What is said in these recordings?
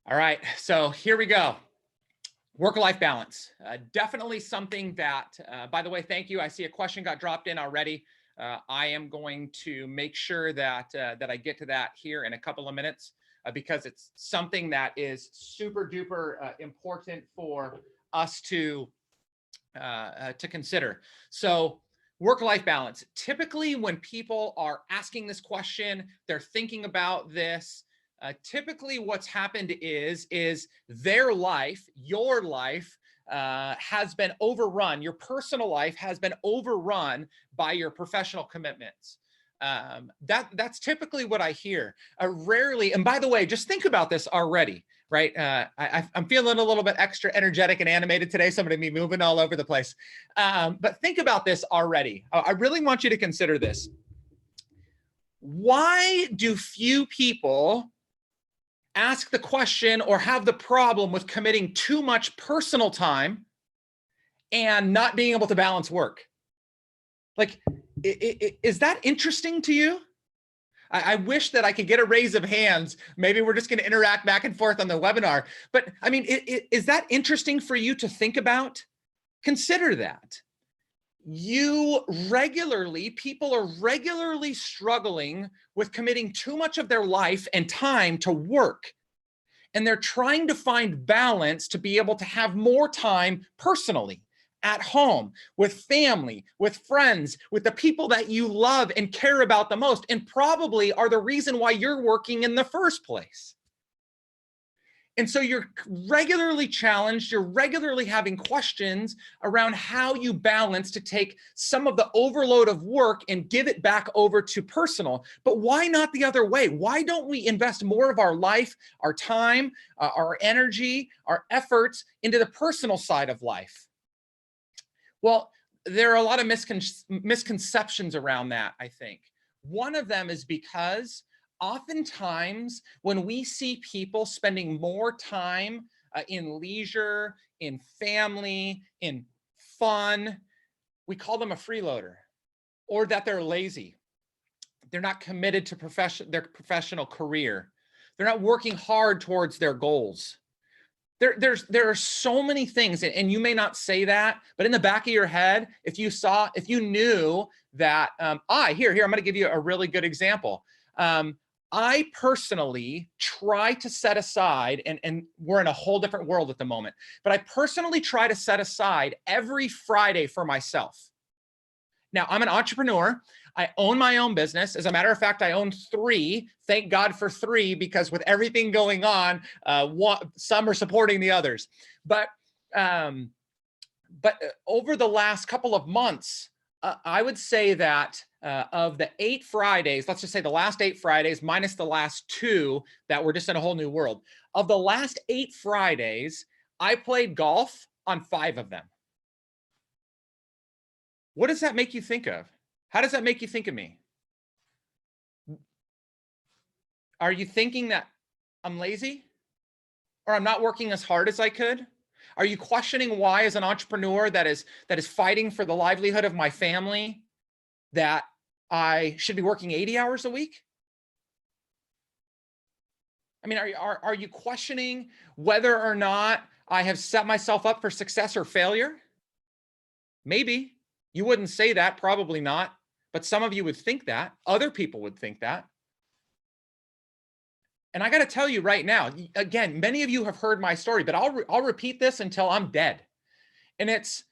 All right, so here we go. Work-life balance. Definitely something that, by the way, thank you. I see a question got dropped in already. I am going to make sure that that I get to that here in a couple of minutes because it's something that is super duper important for us to consider. So work-life balance. Typically, when people are asking this question, they're thinking about this. Typically, what's happened is their life, your life, has been overrun. Your personal life has been overrun by your professional commitments. That's typically what I hear. Rarely, and by the way, just think about this already, right? I'm feeling a little bit extra energetic and animated today. Somebody me moving all over the place. But think about this already. I really want you to consider this. Why do few people ask the question or have the problem with committing too much personal time and not being able to balance work? Like, is that interesting to you? I wish that I could get a raise of hands. Maybe we're just going to interact back and forth on the webinar. But I mean, is that interesting for you to think about? Consider that. People are regularly struggling with committing too much of their life and time to work. And they're trying to find balance to be able to have more time personally, at home, with family, with friends, with the people that you love and care about the most, and probably are the reason why you're working in the first place. And so you're regularly challenged, you're regularly having questions around how you balance to take some of the overload of work and give it back over to personal. But why not the other way? Why don't we invest more of our life, our time, our energy, our efforts into the personal side of life? Well, there are a lot of misconceptions around that, I think. One of them is because oftentimes when we see people spending more time in leisure, in family, in fun, we call them a freeloader, or that they're lazy. They're not committed to their professional career. They're not working hard towards their goals. There are so many things, and you may not say that, but in the back of your head, if you knew that, here, I'm going to give you a really good example. I personally try to set aside, and we're in a whole different world at the moment, but I personally try to set aside every Friday for myself. Now, I'm an entrepreneur. I own my own business. As a matter of fact, I own 3. Thank God for 3, because with everything going on, some are supporting the others. But over the last couple of months, I would say that of the 8 Fridays, let's just say the last 8 Fridays minus the last 2 that were just in a whole new world. Of the last 8 Fridays, I played golf on 5 of them. What does that make you think of? How does that make you think of me? Are you thinking that I'm lazy? Or I'm not working as hard as I could? Are you questioning why, as an entrepreneur that is fighting for the livelihood of my family, that I should be working 80 hours a week? I mean, are you questioning whether or not I have set myself up for success or failure? Maybe. You wouldn't say that, probably not. But some of you would think that. Other people would think that. And I got to tell you right now, again, many of you have heard my story, but I'll repeat this until I'm dead. And it's,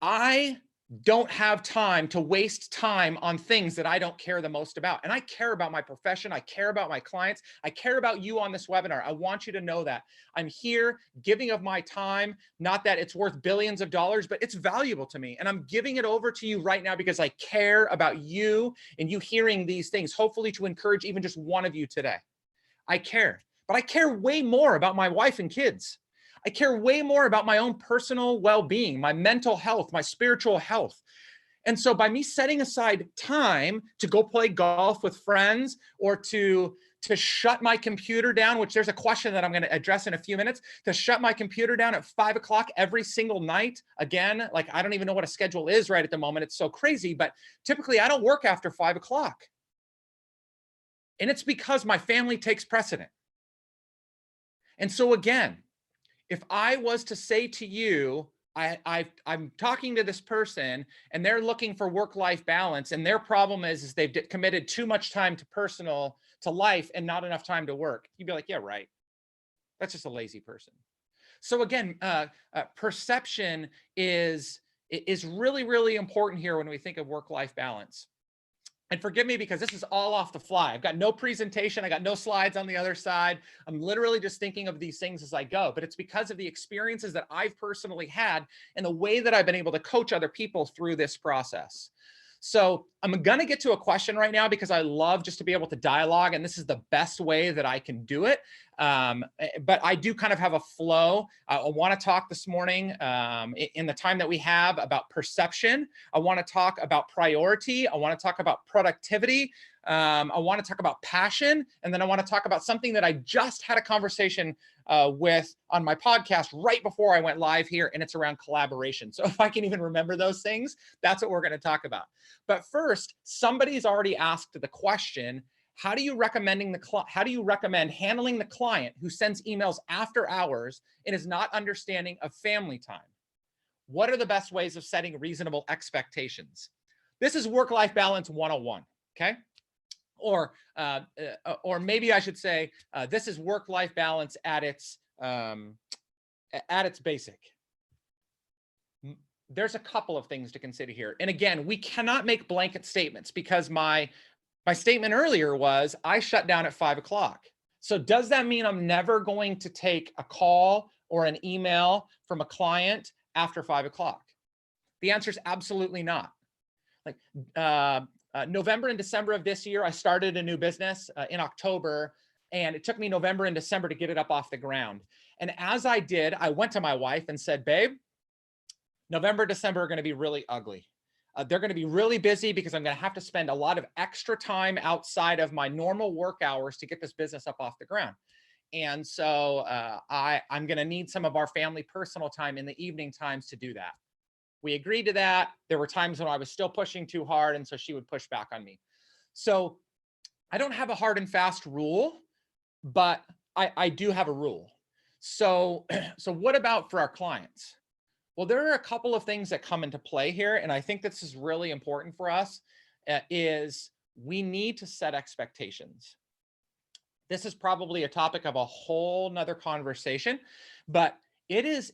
I don't have time to waste time on things that I don't care the most about. And I care about my profession. I care about my clients. I care about you on this webinar. I want you to know that I'm here giving of my time, not that it's worth billions of dollars, but it's valuable to me. And I'm giving it over to you right now because I care about you and you hearing these things, hopefully to encourage even just one of you today. I care, but I care way more about my wife and kids. I care way more about my own personal well-being, my mental health, my spiritual health. And so by me setting aside time to go play golf with friends or to shut my computer down, which there's a question that I'm going to address in a few minutes, to shut my computer down at 5 o'clock every single night. Again, like I don't even know what a schedule is right at the moment. It's so crazy, but typically I don't work after 5 o'clock. And it's because my family takes precedent. And so again, if I was to say to you, I'm talking to this person and they're looking for work-life balance, and their problem is they've committed too much time to life and not enough time to work. You'd be like, yeah, right. That's just a lazy person. So again, perception is really, really important here when we think of work-life balance. And forgive me because this is all off the fly. I've got no presentation. I got no slides on the other side. I'm literally just thinking of these things as I go, but it's because of the experiences that I've personally had and the way that I've been able to coach other people through this process. So I'm going to get to a question right now because I love just to be able to dialogue, and this is the best way that I can do it. But I do kind of have a flow. I want to talk this morning in the time that we have about perception. I want to talk about priority. I want to talk about productivity. I want to talk about passion. And then I want to talk about something that I just had a conversation with on my podcast right before I went live here, and it's around collaboration. So if I can even remember those things, that's what we're going to talk about. But first, somebody's already asked the question, how do you recommend handling the client who sends emails after hours and is not understanding of family time? What are the best ways of setting reasonable expectations? This is work-life balance 101, okay? Or maybe I should say, this is work-life balance at its basic. There's a couple of things to consider here. And again, we cannot make blanket statements because my statement earlier was I shut down at 5 o'clock. So does that mean I'm never going to take a call or an email from a client after 5 o'clock? The answer is absolutely not. Like November and December of this year, I started a new business in October, and it took me November and December to get it up off the ground. And as I did, I went to my wife and said, babe, November, December are going to be really ugly. They're going to be really busy because I'm going to have to spend a lot of extra time outside of my normal work hours to get this business up off the ground. And so I'm going to need some of our family personal time in the evening times to do that. We agreed to that. There were times when I was still pushing too hard, and so she would push back on me. So I don't have a hard and fast rule, but I do have a rule. So what about for our clients? Well, there are a couple of things that come into play here, and I think this is really important for us, is we need to set expectations. This is probably a topic of a whole nother conversation, but it is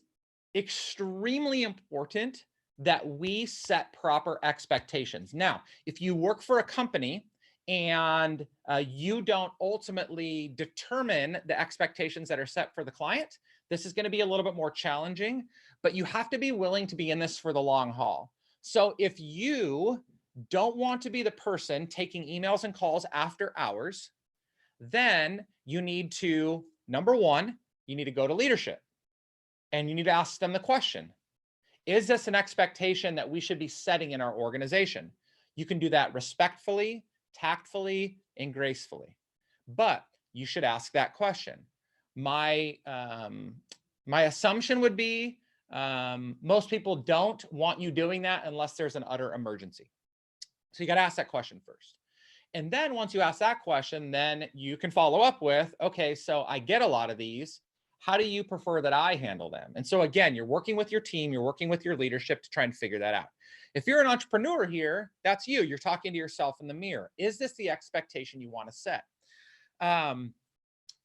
extremely important that we set proper expectations. Now, if you work for a company and you don't ultimately determine the expectations that are set for the client, this is going to be a little bit more challenging, but you have to be willing to be in this for the long haul. So if you don't want to be the person taking emails and calls after hours, then you need to, number one, you need to go to leadership and you need to ask them the question, is this an expectation that we should be setting in our organization? You can do that respectfully, tactfully, and gracefully, but you should ask that question. My assumption would be most people don't want you doing that unless there's an utter emergency. So you got to ask that question first. And then once you ask that question, then you can follow up with, okay, so I get a lot of these. How do you prefer that I handle them? And so again, you're working with your team, you're working with your leadership to try and figure that out. If you're an entrepreneur here, that's you. You're talking to yourself in the mirror. Is this the expectation you want to set?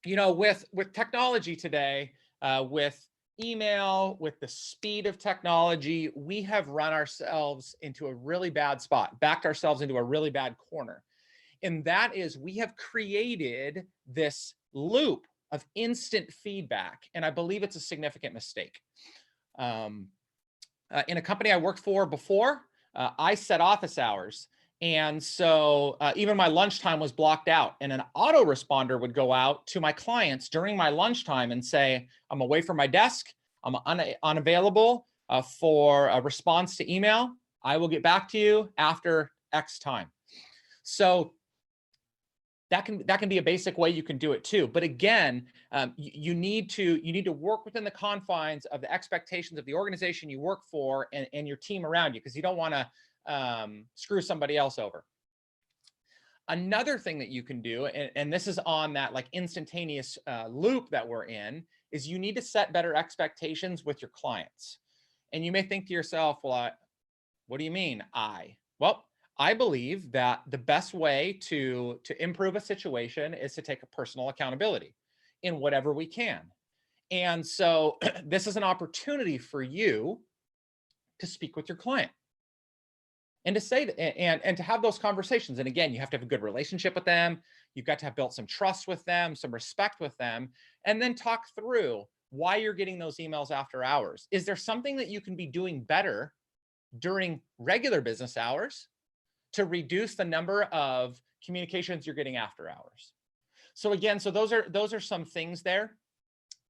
You know, with technology today, with email, with the speed of technology, we have run ourselves into a really bad spot, backed ourselves into a really bad corner. And that is, we have created this loop of instant feedback. And I believe it's a significant mistake. In a company I worked for before, I set office hours. And so even my lunchtime was blocked out, and an autoresponder would go out to my clients during my lunchtime and say, I'm away from my desk. I'm unavailable for a response to email. I will get back to you after X time. So that can be a basic way you can do it too. But again, you need to work within the confines of the expectations of the organization you work for and your team around you, because you don't want to screw somebody else over. Another thing that you can do, and this is on that like instantaneous loop that we're in, is you need to set better expectations with your clients. And you may think to yourself, well, what do you mean Well, I believe that the best way to improve a situation is to take a personal accountability in whatever we can. And so this is an opportunity for you to speak with your client and to say and to have those conversations. And again, you have to have a good relationship with them. You've got to have built some trust with them, some respect with them, and then talk through why you're getting those emails after hours. Is there something that you can be doing better during regular business hours to reduce the number of communications you're getting after hours? So again, so those are some things there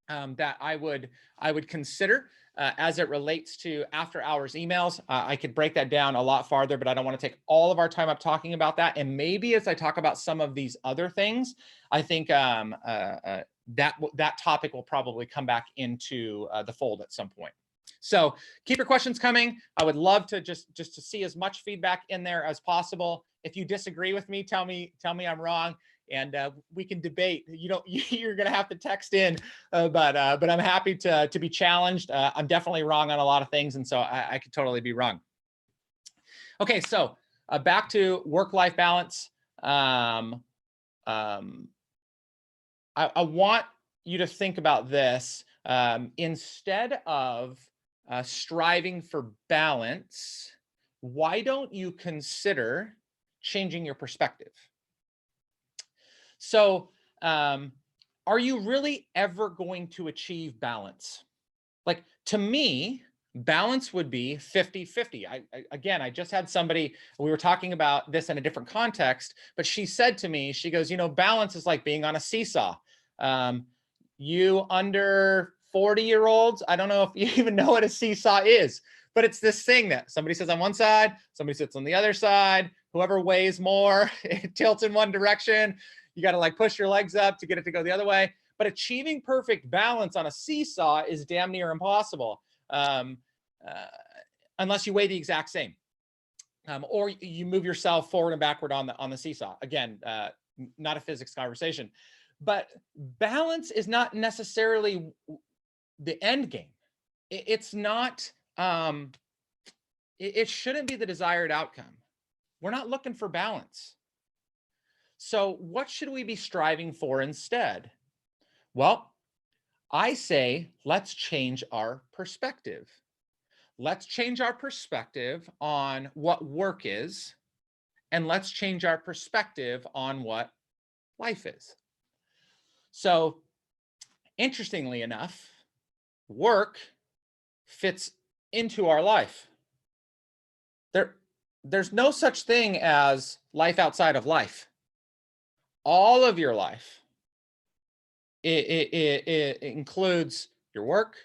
that I would consider as it relates to after hours emails. I could break that down a lot farther, but I don't want to take all of our time up talking about that. And maybe as I talk about some of these other things, I think that topic will probably come back into the fold at some point. So keep your questions coming. I would love to just to see as much feedback in there as possible. If you disagree with me, tell me I'm wrong, and we can debate. You're going to have to text in, but I'm happy to be challenged. I'm definitely wrong on a lot of things, and so I could totally be wrong. Okay, so back to work-life balance. I want you to think about this. Instead of striving for balance, why don't you consider changing your perspective? So, are you really ever going to achieve balance? Like, to me, balance would be 50-50. Again, I just had somebody, we were talking about this in a different context, but she said to me, she goes, balance is like being on a seesaw. You under 40-year-olds, I don't know if you even know what a seesaw is, but it's this thing that somebody sits on one side, somebody sits on the other side, whoever weighs more, it tilts in one direction. You got to like push your legs up to get it to go the other way. But achieving perfect balance on a seesaw is damn near impossible, unless you weigh the exact same, or you move yourself forward and backward on the seesaw. Again, not a physics conversation, but balance is not necessarily the end game. It's not. It shouldn't be the desired outcome. We're not looking for balance. So what should we be striving for instead? Well, I say, let's change our perspective. Let's change our perspective on what work is, and let's change our perspective on what life is. So, interestingly enough, work fits into our life. There's no such thing as life outside of life. All of your life, it includes your work,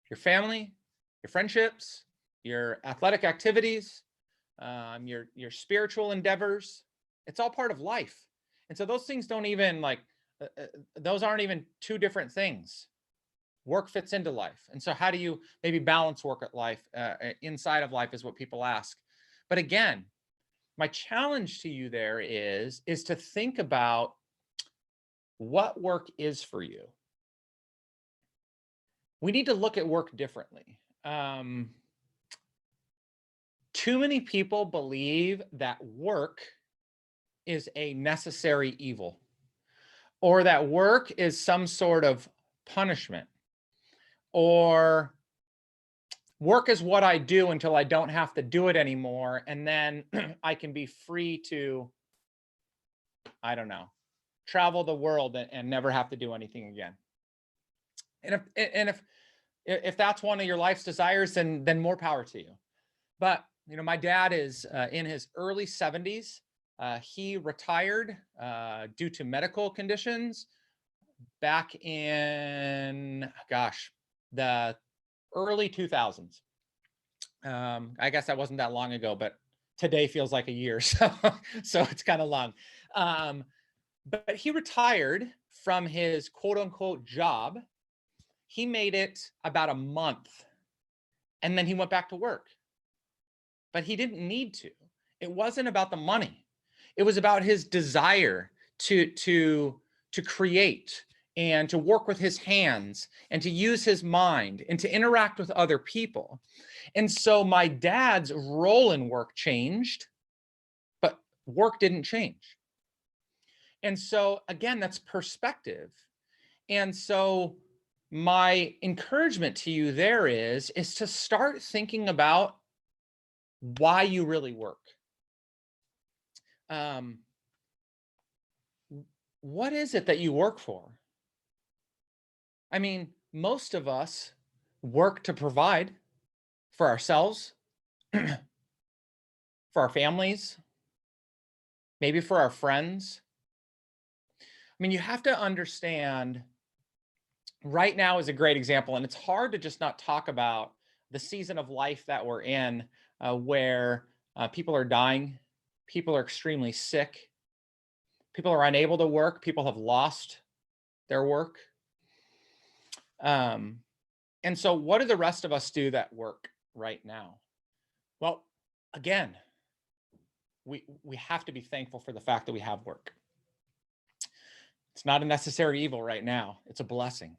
your family, your friendships, your athletic activities, your spiritual endeavors. It's all part of life. And so those things don't even those aren't even two different things. Work fits into life. And so how do you maybe balance work at life, inside of life, is what people ask. But again, my challenge to you there is to think about what work is for you. We need to look at work differently. Too many people believe that work is a necessary evil, or that work is some sort of punishment, or work is what I do until I don't have to do it anymore, and then I can be free to, I don't know, travel the world and never have to do anything again. And if that's one of your life's desires, then more power to you. But my dad is in his early 70s. He retired due to medical conditions back in, the early 2000s. I guess that wasn't that long ago, but today feels like a year, so it's kind of long. But he retired from his quote unquote job. He made it about a month, and then he went back to work. But he didn't need to. It wasn't about the money. It was about his desire to create and to work with his hands and to use his mind and to interact with other people. And so my dad's role in work changed, but work didn't change. And so again, that's perspective. And so my encouragement to you there is to start thinking about why you really work. What is it that you work for? I mean, most of us work to provide for ourselves, for our families, maybe for our friends. I mean, you have to understand right now is a great example, and it's hard to just not talk about the season of life that we're in, where people are dying, people are extremely sick, people are unable to work, people have lost their work. And so what do the rest of us do that work right now? Well, again, we have to be thankful for the fact that we have work. It's not a necessary evil right now. It's a blessing.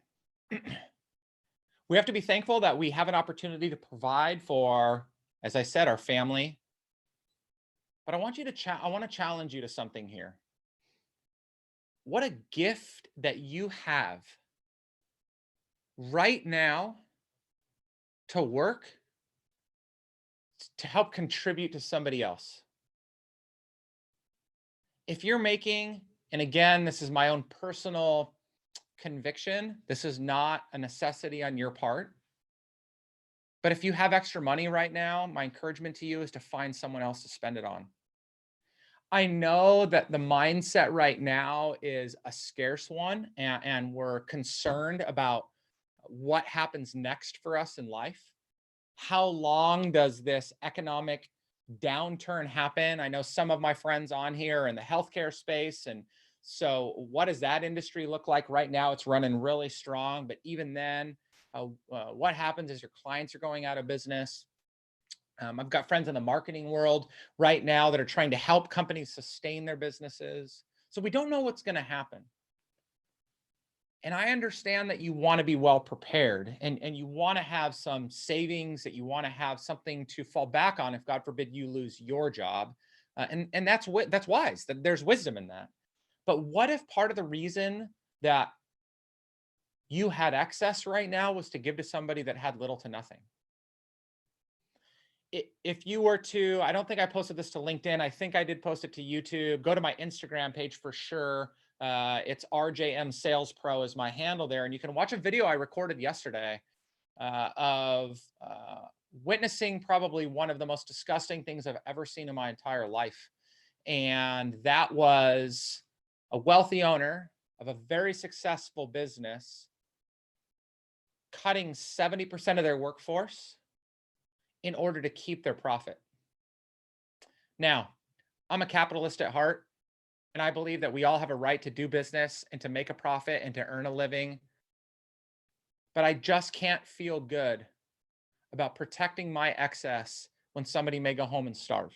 We have to be thankful that we have an opportunity to provide for, as I said, our family. But I want to challenge you to something here. What a gift that you have right now to work to help contribute to somebody else. If you're making, and again, this is my own personal conviction, this is not a necessity on your part, but if you have extra money right now, my encouragement to you is to find someone else to spend it on. I know that the mindset right now is a scarce one, and we're concerned about what happens next for us in life. How long does this economic downturn happen? I know some of my friends on here are in the healthcare space. And so what does that industry look like right now? It's running really strong. But even then, what happens is your clients are going out of business. I've got friends in the marketing world right now that are trying to help companies sustain their businesses. So we don't know what's going to happen. And I understand that you want to be well prepared and you want to have some savings, that you want to have something to fall back on if, God forbid, you lose your job. And that's wise. That there's wisdom in that. But what if part of the reason that you had excess right now was to give to somebody that had little to nothing? If you were to, I don't think I posted this to LinkedIn. I think I did post it to YouTube. Go to my Instagram page for sure. It's RJM Sales Pro is my handle there. And you can watch a video I recorded yesterday of witnessing probably one of the most disgusting things I've ever seen in my entire life. And that was a wealthy owner of a very successful business cutting 70% of their workforce in order to keep their profit. Now, I'm a capitalist at heart, and I believe that we all have a right to do business and to make a profit and to earn a living. But I just can't feel good about protecting my excess when somebody may go home and starve.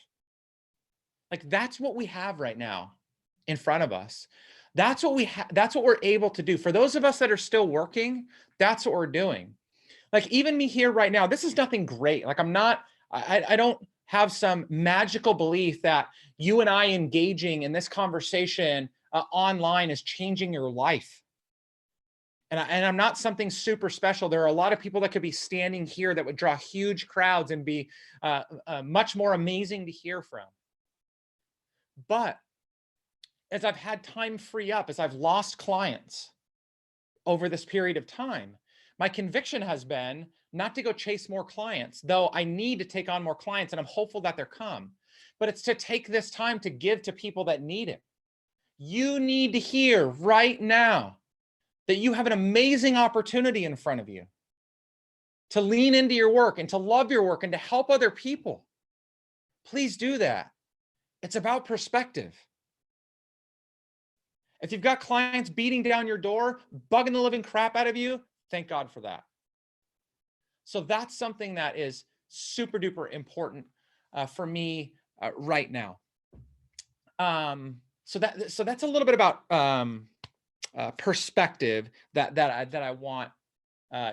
Like, that's what we have right now in front of us. That's what we're able to do. For those of us that are still working, that's what we're doing. Like, even me here right now, this is nothing great. Like, I don't have some magical belief that you and I engaging in this conversation online is changing your life. And I'm not something super special. There are a lot of people that could be standing here that would draw huge crowds and be much more amazing to hear from. But as I've had time free up, as I've lost clients over this period of time, my conviction has been not to go chase more clients, though I need to take on more clients and I'm hopeful that they'll come, but it's to take this time to give to people that need it. You need to hear right now that you have an amazing opportunity in front of you to lean into your work and to love your work and to help other people. Please do that. It's about perspective. If you've got clients beating down your door, bugging the living crap out of you, thank God for that. So that's something that is super duper important for me right now. So that's a little bit about perspective that I want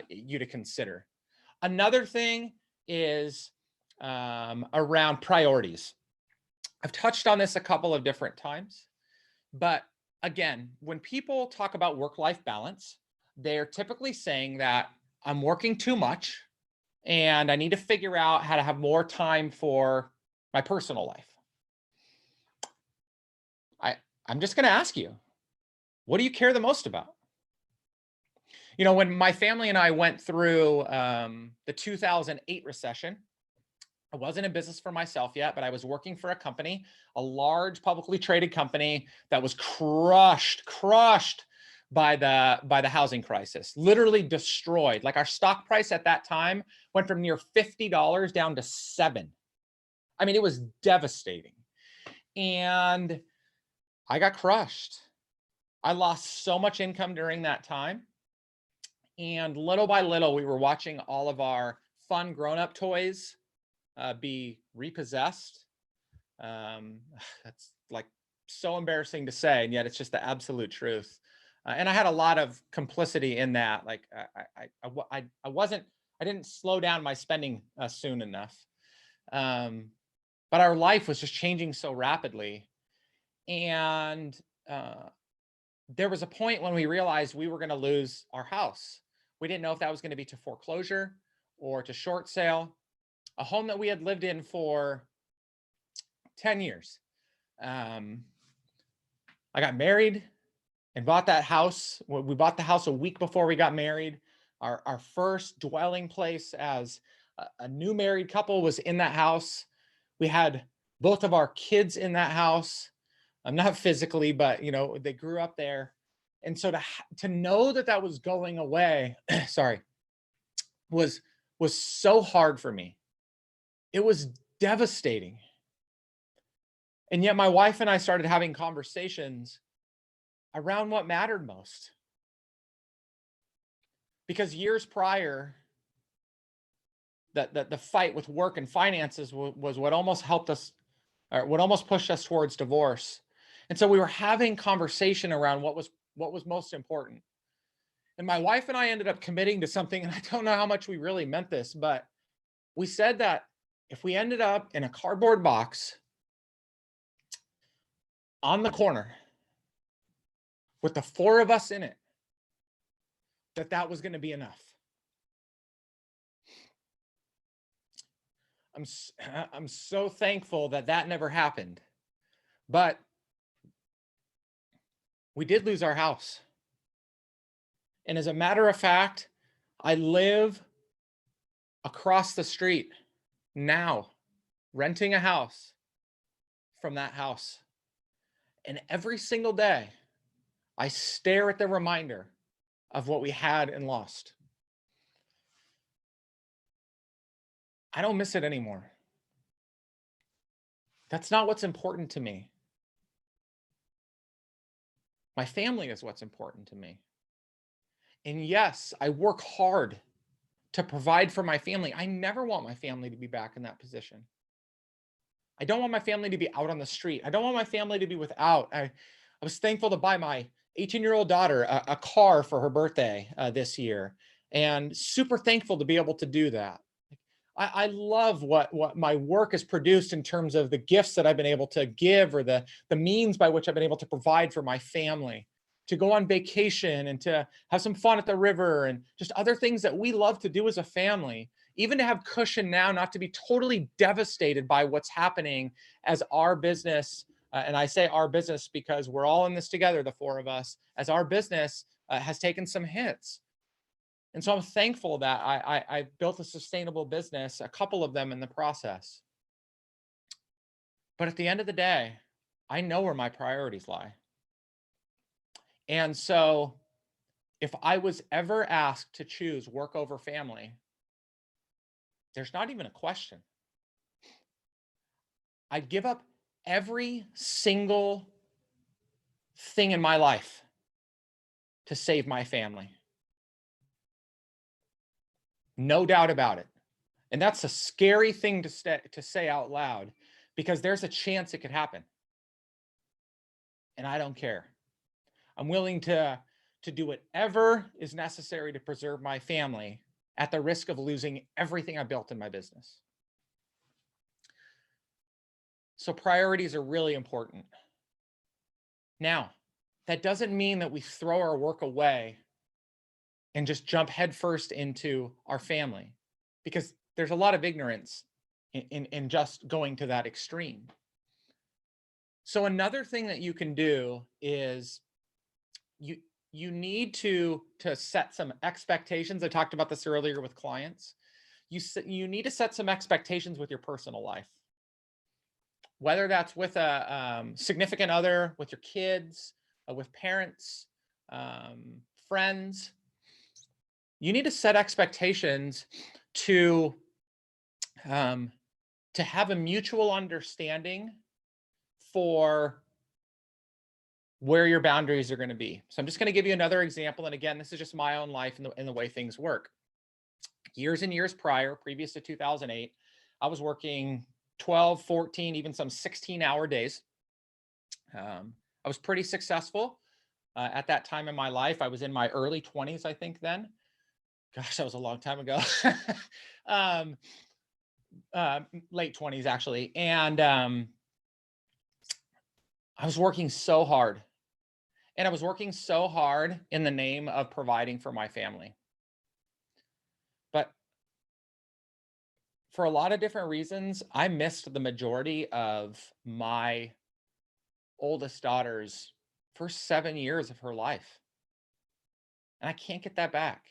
you to consider. Another thing is around priorities. I've touched on this a couple of different times, but again, when people talk about work-life balance, they're typically saying that I'm working too much and I need to figure out how to have more time for my personal life. I'm just going to ask you, what do you care the most about? You know, when my family and I went through the 2008 recession, I wasn't in business for myself yet, but I was working for a company, a large publicly traded company that was crushed by the housing crisis, literally destroyed. Like our stock price at that time went from near $50 down to $7. I mean, it was devastating. And I got crushed. I lost so much income during that time. And little by little, we were watching all of our fun grown-up toys be repossessed. That's like so embarrassing to say, and yet it's just the absolute truth. And I had a lot of complicity in that. Like I didn't slow down my spending soon enough. But our life was just changing so rapidly. And there was a point when we realized we were going to lose our house. We didn't know if that was going to be to foreclosure or to short sale. A home that we had lived in for 10 years. I got married and bought that house. We bought the house a week before we got married. Our first dwelling place as a new married couple was in that house. We had both of our kids in that house. Not physically, but you know, they grew up there. And so to know that that was going away, sorry, was so hard for me. It was devastating. And yet my wife and I started having conversations around what mattered most. Because years prior, the fight with work and finances was what almost helped us, or what almost pushed us towards divorce. And so we were having conversation around what was most important. And my wife and I ended up committing to something, and I don't know how much we really meant this, but we said that if we ended up in a cardboard box on the corner with the four of us in it, that was going to be enough. I'm so thankful that never happened. But we did lose our house. And as a matter of fact, I live across the street now, renting a house from that house. And every single day, I stare at the reminder of what we had and lost. I don't miss it anymore. That's not what's important to me. My family is what's important to me. And yes, I work hard to provide for my family. I never want my family to be back in that position. I don't want my family to be out on the street. I don't want my family to be without. I was thankful to buy my 18-year-old daughter a car for her birthday this year, and super thankful to be able to do that. I love what my work has produced in terms of the gifts that I've been able to give, or the means by which I've been able to provide for my family, to go on vacation and to have some fun at the river and just other things that we love to do as a family, even to have cushion now, not to be totally devastated by what's happening as our business. And I say our business because we're all in this together, the four of us, as our business has taken some hits. And so I'm thankful that I built a sustainable business, a couple of them in the process. But at the end of the day, I know where my priorities lie. And so if I was ever asked to choose work over family, there's not even a question. I'd give up every single thing in my life to save my family. No doubt about it. And that's a scary thing to say out loud, because there's a chance it could happen. and I don't care. I'm willing to do whatever is necessary to preserve my family at the risk of losing everything I built in my business. So priorities are really important. Now, that doesn't mean that we throw our work away and just jump headfirst into our family, because there's a lot of ignorance in just going to that extreme. So another thing that you can do is you need to set some expectations. I talked about this earlier with clients. You need to set some expectations with your personal life, whether that's with a significant other, with your kids, with parents, friends. You need to set expectations to have a mutual understanding for where your boundaries are going to be. So I'm just going to give you another example. And again, this is just my own life and the way things work. Years and years previous to 2008, I was working 12, 14, even some 16-hour days. I was pretty successful at that time in my life. I was in my early 20s, I think then. Gosh, that was a long time ago. Late 20s, actually. And I was working so hard. And I was working so hard in the name of providing for my family. But for a lot of different reasons, I missed the majority of my oldest daughter's first 7 years of her life. And I can't get that back.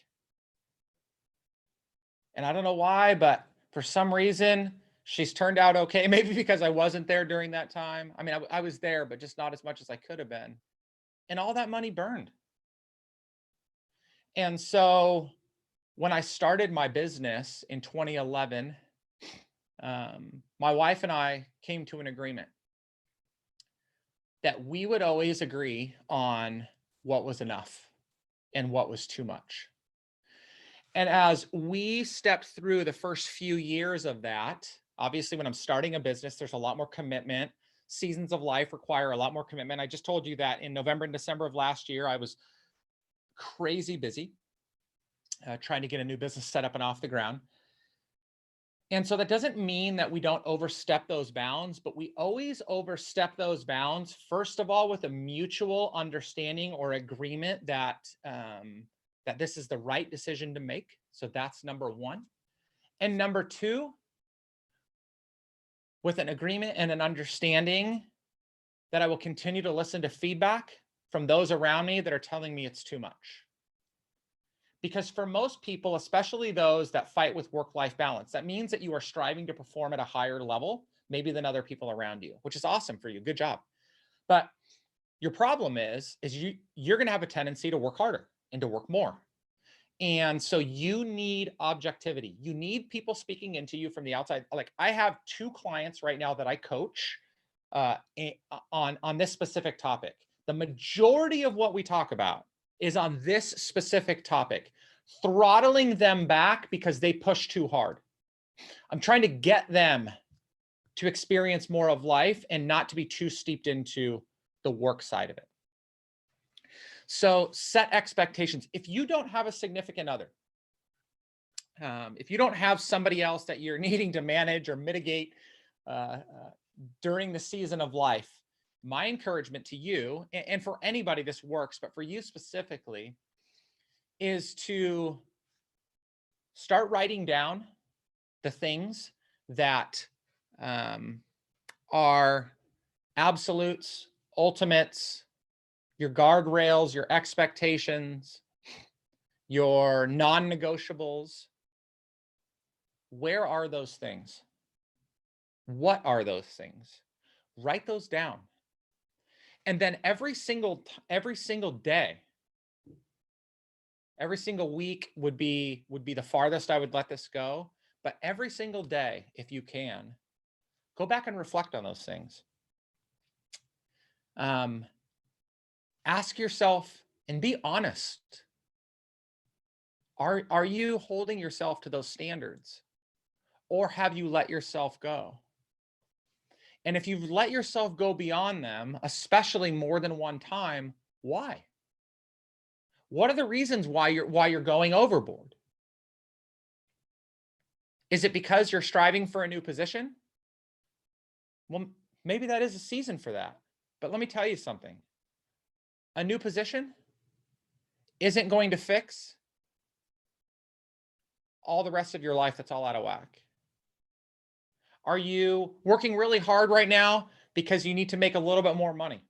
And I don't know why, but for some reason, she's turned out okay. Maybe because I wasn't there during that time. I mean, I was there, but just not as much as I could have been. And all that money burned. And so when I started my business in 2011, my wife and I came to an agreement that we would always agree on what was enough and what was too much. And as we stepped through the first few years of that, obviously when I'm starting a business, there's a lot more commitment. Seasons of life require a lot more commitment. I just told you that in November and December of last year, I was crazy busy trying to get a new business set up and off the ground. And so that doesn't mean that we don't overstep those bounds, but we always overstep those bounds, first of all, with a mutual understanding or agreement that, that this is the right decision to make. So that's number one. And number two, with an agreement and an understanding that I will continue to listen to feedback from those around me that are telling me it's too much. Because for most people, especially those that fight with work-life balance, that means that you are striving to perform at a higher level, maybe than other people around you, which is awesome for you. Good job. But your problem is you're going to have a tendency to work harder and to work more. And so you need objectivity. You need people speaking into you from the outside. Like I have 2 clients right now that I coach on this specific topic. The majority of what we talk about is on this specific topic, throttling them back because they push too hard. I'm trying to get them to experience more of life and not to be too steeped into the work side of it. So set expectations. If you don't have a significant other, if you don't have somebody else that you're needing to manage or mitigate during the season of life, my encouragement to you, and for anybody this works, but for you specifically, is to start writing down the things that are absolutes, ultimates, your guardrails, your expectations, your non-negotiables. Where are those things? What are those things? Write those down. And then every single day, every single week would be the farthest I would let this go. But every single day, if you can, go back and reflect on those things. Ask yourself and be honest. Are you holding yourself to those standards? Or have you let yourself go? And if you've let yourself go beyond them, especially more than one time, why? What are the reasons why you're going overboard? Is it because you're striving for a new position? Well, maybe that is a season for that. But let me tell you something. A new position isn't going to fix all the rest of your life that's all out of whack. Are you working really hard right now because you need to make a little bit more money?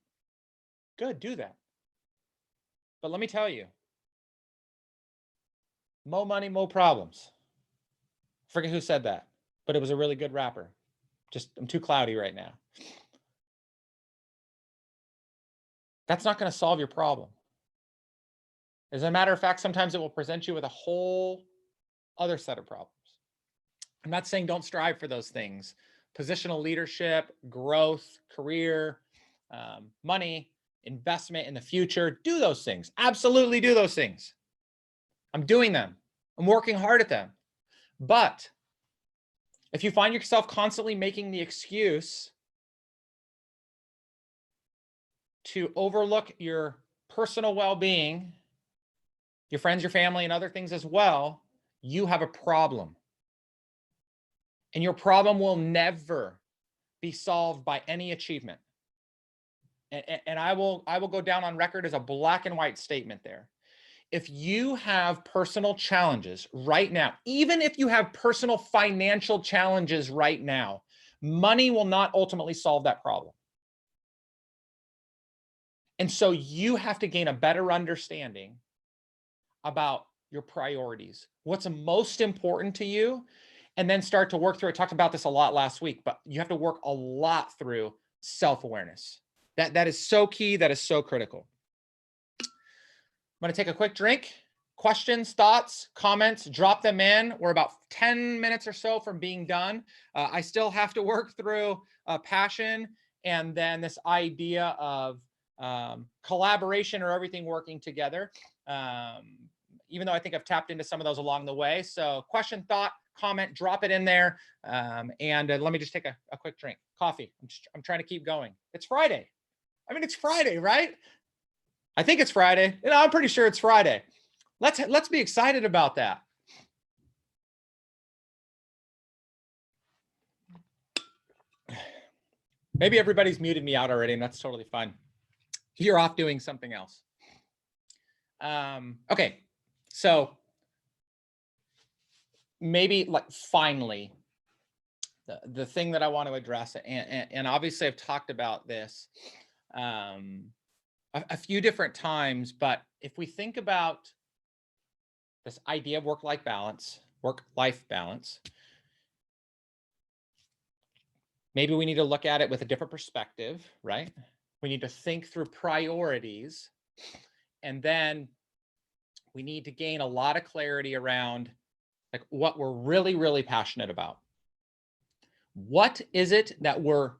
Good, do that. But let me tell you, mo money, mo problems. I forget who said that, but it was a really good rapper. I'm too cloudy right now. That's not going to solve your problem. As a matter of fact, sometimes it will present you with a whole other set of problems. I'm not saying don't strive for those things. Positional leadership, growth, career, money, investment in the future. Do those things. Absolutely do those things. I'm doing them. I'm working hard at them. But if you find yourself constantly making the excuse to overlook your personal well-being, your friends, your family, and other things as well, you have a problem. And your problem will never be solved by any achievement. And I will go down on record as a black and white statement there. If you have personal challenges right now, even if you have personal financial challenges right now, money will not ultimately solve that problem. And so you have to gain a better understanding about your priorities, what's most important to you, and then start to work through. I talked about this a lot last week, but you have to work a lot through self-awareness. That is so key. That is so critical. I'm going to take a quick drink. Questions, thoughts, comments, drop them in. We're about 10 minutes or so from being done. I still have to work through passion and then this idea of collaboration or everything working together. Even though I think I've tapped into some of those along the way. So question, thought, comment, drop it in there. And let me just take a quick drink. Coffee. I'm trying to keep going. It's Friday. I mean, it's Friday, right? I think it's Friday. You know, I'm pretty sure it's Friday. Let's be excited about that. Maybe everybody's muted me out already, and that's totally fine. You're off doing something else. Okay, so maybe like finally, the thing that I want to address, and obviously I've talked about this a few different times, but if we think about this idea of work-life balance, maybe we need to look at it with a different perspective, right? We need to think through priorities, and then we need to gain a lot of clarity around like what we're really, really passionate about. What is it that we're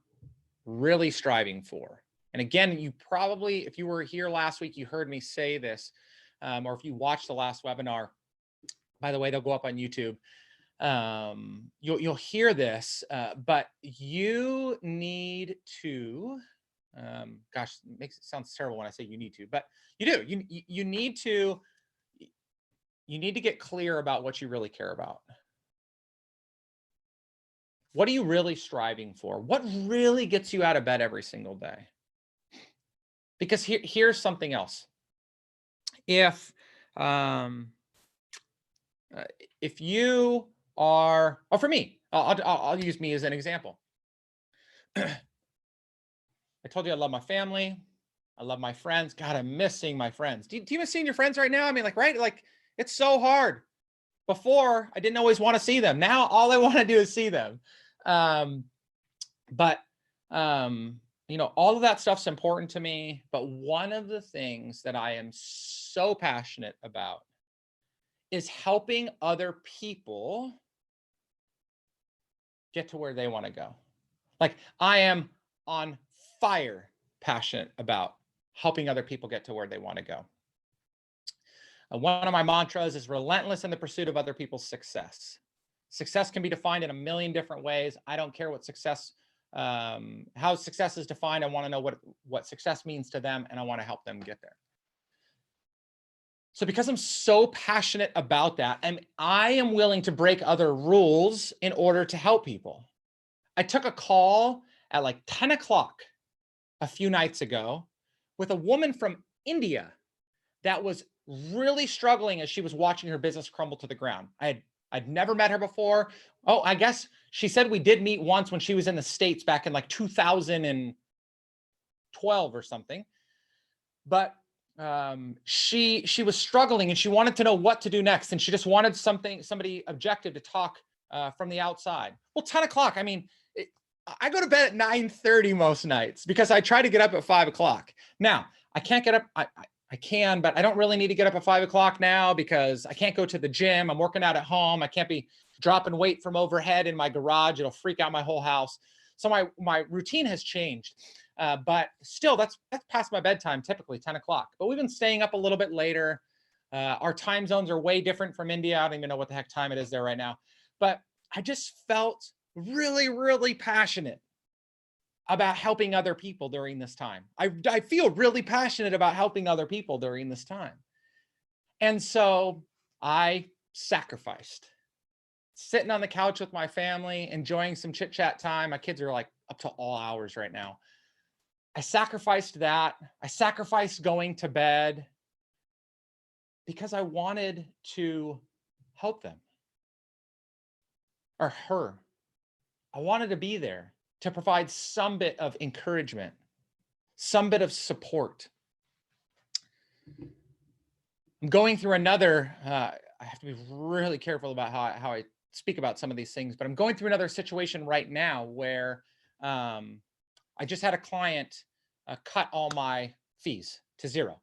really striving for? And again, you probably, if you were here last week, you heard me say this, or if you watched the last webinar, by the way, they'll go up on YouTube. You'll hear this, but you need to, gosh, it makes it sound terrible when I say you need to, but you do. You need to get clear about what you really care about. What are you really striving for? What really gets you out of bed every single day? Because here's something else. If you are, oh, for me, I'll use me as an example. I told you I love my family. I love my friends. God, I'm missing my friends. Do you miss seeing your friends right now? I mean, like, right? Like, it's so hard. Before, I didn't always want to see them. Now, all I want to do is see them. You know, all of that stuff's important to me. But one of the things that I am so passionate about is helping other people get to where they want to go. Like, I am on fire passionate about helping other people get to where they want to go. One of my mantras is relentless in the pursuit of other people's success. Success can be defined in a million different ways. I don't care what success how success is defined. I want to know what success means to them, and I want to help them get there. So because I'm so passionate about that, and I am willing to break other rules in order to help people. I took a call at like 10 o'clock a few nights ago with a woman from India that was really struggling as she was watching her business crumble to the ground. I'd never met her before. Oh, I guess she said we did meet once when she was in the States back in like 2012 or something. But she was struggling and she wanted to know what to do next. And she just wanted somebody objective to talk from the outside. Well, 10 o'clock, I mean, I go to bed at 9:30 most nights because I try to get up at 5 o'clock. Now, I can't get up. I can, but I don't really need to get up at 5 o'clock now because I can't go to the gym. I'm working out at home. I can't be dropping weight from overhead in my garage. It'll freak out my whole house. So my routine has changed. But still, that's past my bedtime, typically 10 o'clock. But we've been staying up a little bit later. Our time zones are way different from India. I don't even know what the heck time it is there right now. But I just felt really, really passionate about helping other people during this time. I feel really passionate about helping other people during this time. And so I sacrificed. Sitting on the couch with my family, enjoying some chit chat time. My kids are like up to all hours right now. I sacrificed that. I sacrificed going to bed because I wanted to help them or her. I wanted to be there to provide some bit of encouragement, some bit of support. I'm going through another, I have to be really careful about how I speak about some of these things, but I'm going through another situation right now where I just had a client cut all my fees to zero.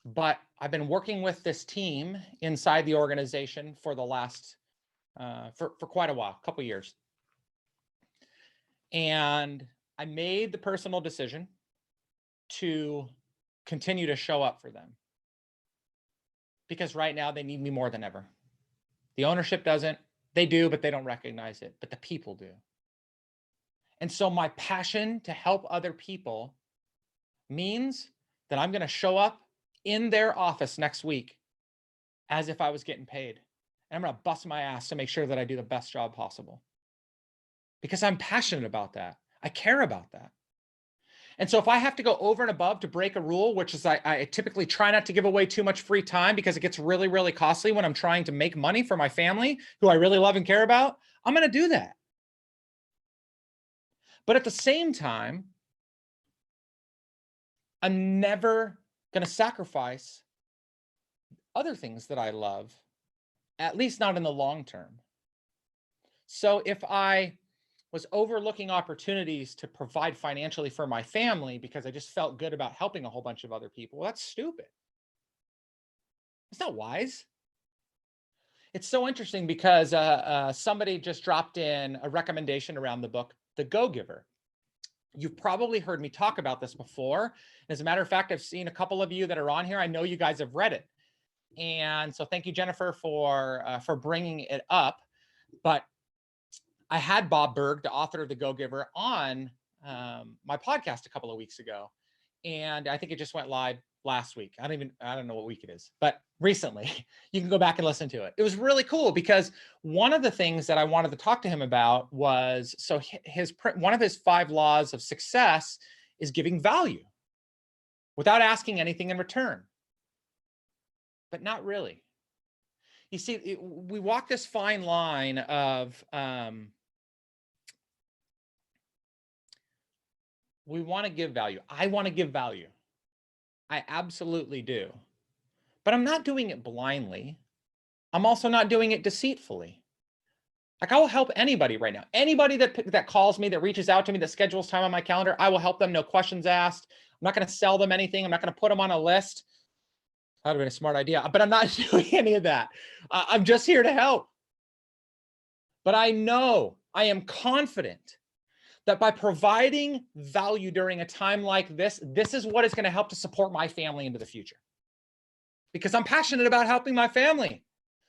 But I've been working with this team inside the organization for the last, for quite a while, a couple of years. And I made the personal decision to continue to show up for them. Because right now they need me more than ever. The ownership doesn't. They do, but they don't recognize it. But the people do. And so my passion to help other people means that I'm going to show up in their office next week as if I was getting paid. And I'm going to bust my ass to make sure that I do the best job possible. Because I'm passionate about that. I care about that. And so if I have to go over and above to break a rule, which is I typically try not to give away too much free time because it gets really, really costly when I'm trying to make money for my family, who I really love and care about, I'm going to do that. But at the same time, I'm never going to sacrifice other things that I love, at least not in the long term. So if I was overlooking opportunities to provide financially for my family because I just felt good about helping a whole bunch of other people, well, that's stupid. It's not wise. It's so interesting because somebody just dropped in a recommendation around the book, The Go-Giver. You've probably heard me talk about this before. As a matter of fact, I've seen a couple of you that are on here. I know you guys have read it. And so thank you, Jennifer, for bringing it up. But I had Bob Burg, the author of The Go-Giver, on my podcast a couple of weeks ago. And I think it just went live last week. I don't know what week it is, but recently. You can go back and listen to it. It was really cool because one of the things that I wanted to talk to him about was, so one of his 5 laws of success is giving value without asking anything in return. But not really. You see, we walk this fine line of we want to give value. I want to give value. I absolutely do. But I'm not doing it blindly. I'm also not doing it deceitfully. Like, I will help anybody right now. Anybody that calls me, that reaches out to me, that schedules time on my calendar, I will help them, no questions asked. I'm not going to sell them anything. I'm not going to put them on a list. That would have been a smart idea, but I'm not doing any of that. I'm just here to help. But I know, I am confident that by providing value during a time like this, this is what is going to help to support my family into the future. Because I'm passionate about helping my family.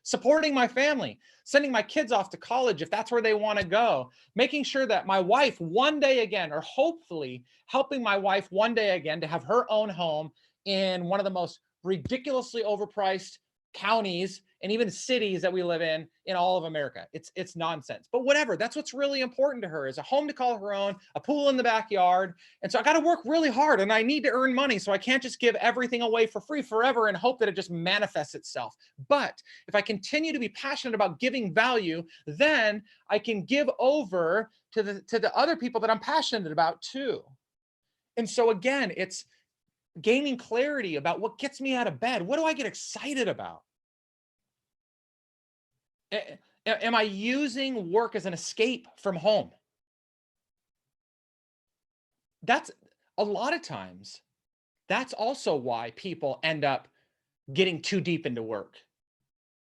supporting my family, sending my kids off to college if that's where they want to go, making sure that my wife one day again, or hopefully helping my wife one day again to have her own home in one of the most ridiculously overpriced counties and even cities that we live in all of America. It's nonsense. But whatever, that's what's really important to her, is a home to call her own, a pool in the backyard. And so I got to work really hard and I need to earn money. So I can't just give everything away for free forever and hope that it just manifests itself. But if I continue to be passionate about giving value, then I can give over to the other people that I'm passionate about too. And so again, it's gaining clarity about what gets me out of bed. What do I get excited about? Am I using work as an escape from home? That's a lot of times, that's also why people end up getting too deep into work,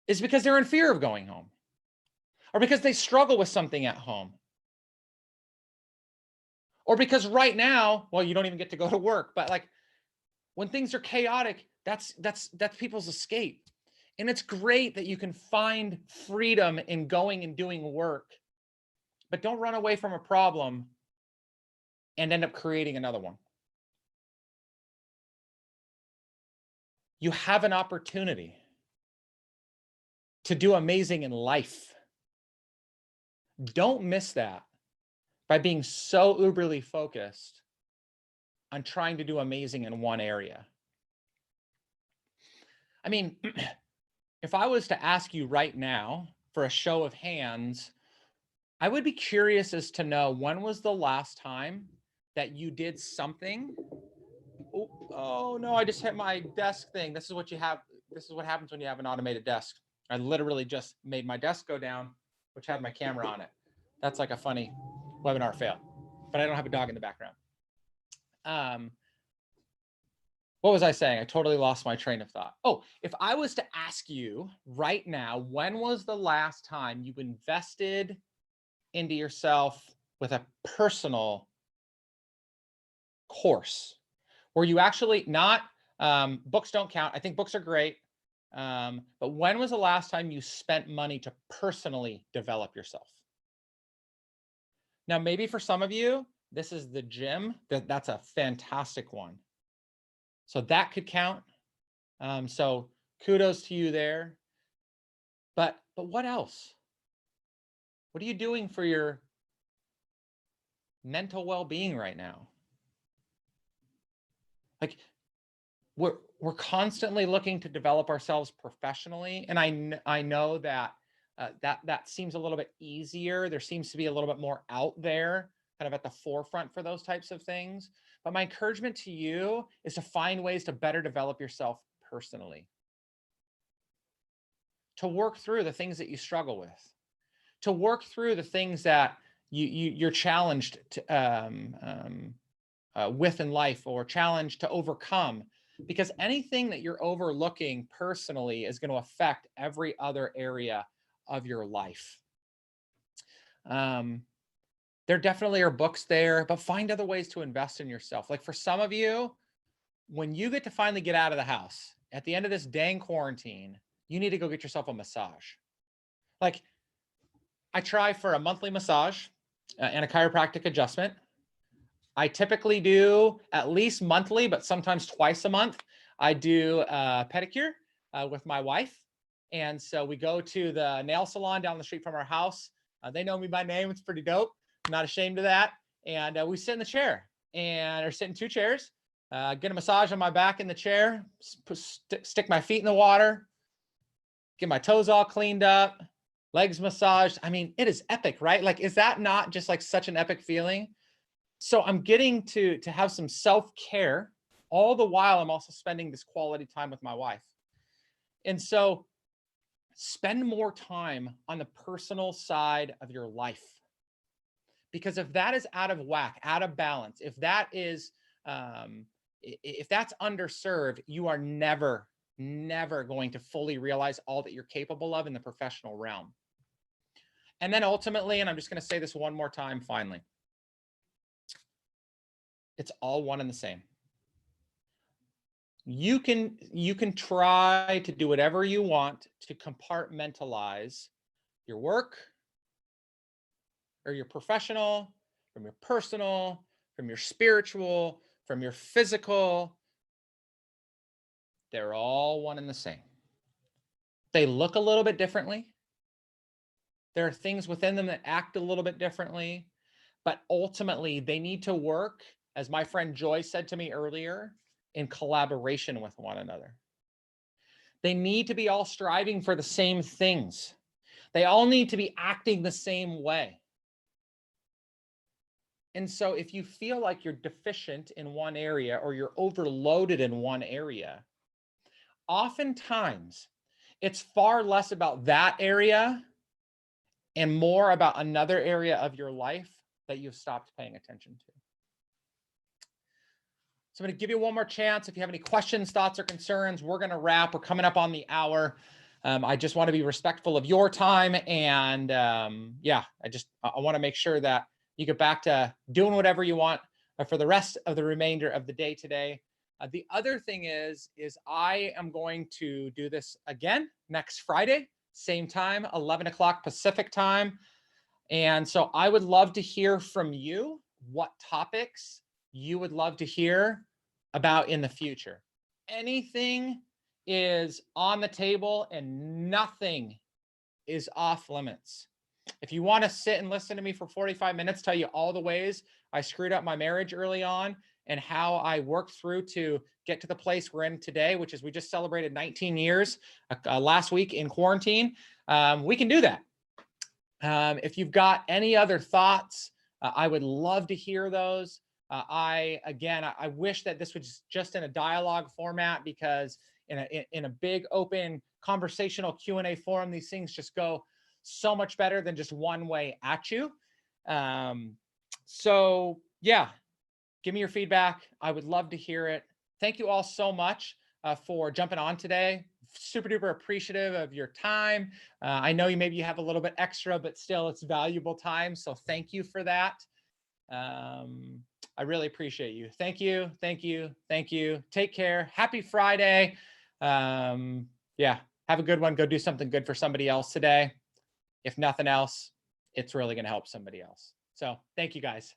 is because they're in fear of going home, or because they struggle with something at home, or because right now, well, you don't even get to go to work, but like when things are chaotic, that's people's escape. And it's great that you can find freedom in going and doing work, but don't run away from a problem and end up creating another one. You have an opportunity to do amazing in life. Don't miss that by being so uberly focused on trying to do amazing in one area. I mean, if I was to ask you right now for a show of hands, I would be curious as to know, when was the last time that you did something? Oh no, I just hit my desk thing. This is what you have. This is what happens when you have an automated desk. I literally just made my desk go down, which had my camera on it. That's like a funny webinar fail, but I don't have a dog in the background. What was I saying? I totally lost my train of thought. Oh, if I was to ask you right now, when was the last time you invested into yourself with a personal course where you actually not, books don't count. I think books are great. But when was the last time you spent money to personally develop yourself? Now, maybe for some of you, this is the gym. That's a fantastic one. So that could count. So kudos to you there. But what else? What are you doing for your mental well-being right now? Like, we're constantly looking to develop ourselves professionally, and I know that that seems a little bit easier. There seems to be a little bit more out there, kind of at the forefront for those types of things. But my encouragement to you is to find ways to better develop yourself personally, to work through the things that you struggle with, to work through the things that you're challenged to, with in life, or challenged to overcome, because anything that you're overlooking personally is going to affect every other area of your life. There definitely are books there, but find other ways to invest in yourself. Like for some of you, when you get to finally get out of the house at the end of this dang quarantine, you need to go get yourself a massage. Like, I try for a monthly massage and a chiropractic adjustment. I typically do at least monthly, but sometimes twice a month. I do a pedicure with my wife. And so we go to the nail salon down the street from our house. They know me by name. It's pretty dope. I'm not ashamed of that. And we sit in the chair, or sit in two chairs, get a massage on my back in the chair, stick my feet in the water, get my toes all cleaned up, legs massaged. I mean, it is epic, right? Like, is that not just like such an epic feeling? So I'm getting to have some self-care, all the while I'm also spending this quality time with my wife. And so spend more time on the personal side of your life. Because if that is out of whack, out of balance, if that is, if that's underserved, you are never going to fully realize all that you're capable of in the professional realm. And then ultimately, and I'm just going to say this one more time, finally, it's all one and the same. you can try to do whatever you want to compartmentalize your work or your professional from your personal, from your spiritual, from your physical. They're all one and the same. They look a little bit differently. There are things within them that act a little bit differently, but ultimately they need to work, as my friend Joy said to me earlier, in collaboration with one another. They need to be all striving for the same things. They all need to be acting the same way. And so if you feel like you're deficient in one area or you're overloaded in one area, oftentimes it's far less about that area and more about another area of your life that you've stopped paying attention to. So I'm going to give you one more chance. If you have any questions, thoughts, or concerns, we're going to wrap. We're coming up on the hour. I just want to be respectful of your time. And yeah, I want to make sure that you get back to doing whatever you want for the rest of the remainder of the day today. The other thing is I am going to do this again next Friday, same time, 11 o'clock Pacific time. And so I would love to hear from you what topics you would love to hear about in the future. Anything is on the table and nothing is off limits. If you want to sit and listen to me for 45 minutes, tell you all the ways I screwed up my marriage early on and how I worked through to get to the place we're in today, which is we just celebrated 19 years last week in quarantine, we can do that. If you've got any other thoughts, I would love to hear those. I wish that this was just in a dialogue format, because in a big open conversational Q&A forum, these things just go so much better than just one way at you. So yeah, give me your feedback. I would love to hear it. Thank you all so much for jumping on today. Super duper appreciative of your time. I know maybe you have a little bit extra, but still it's valuable time. So thank you for that. I really appreciate you. Thank you. Thank you. Thank you. Take care. Happy Friday. Yeah, have a good one. Go do something good for somebody else today. If nothing else, it's really going to help somebody else. So thank you guys.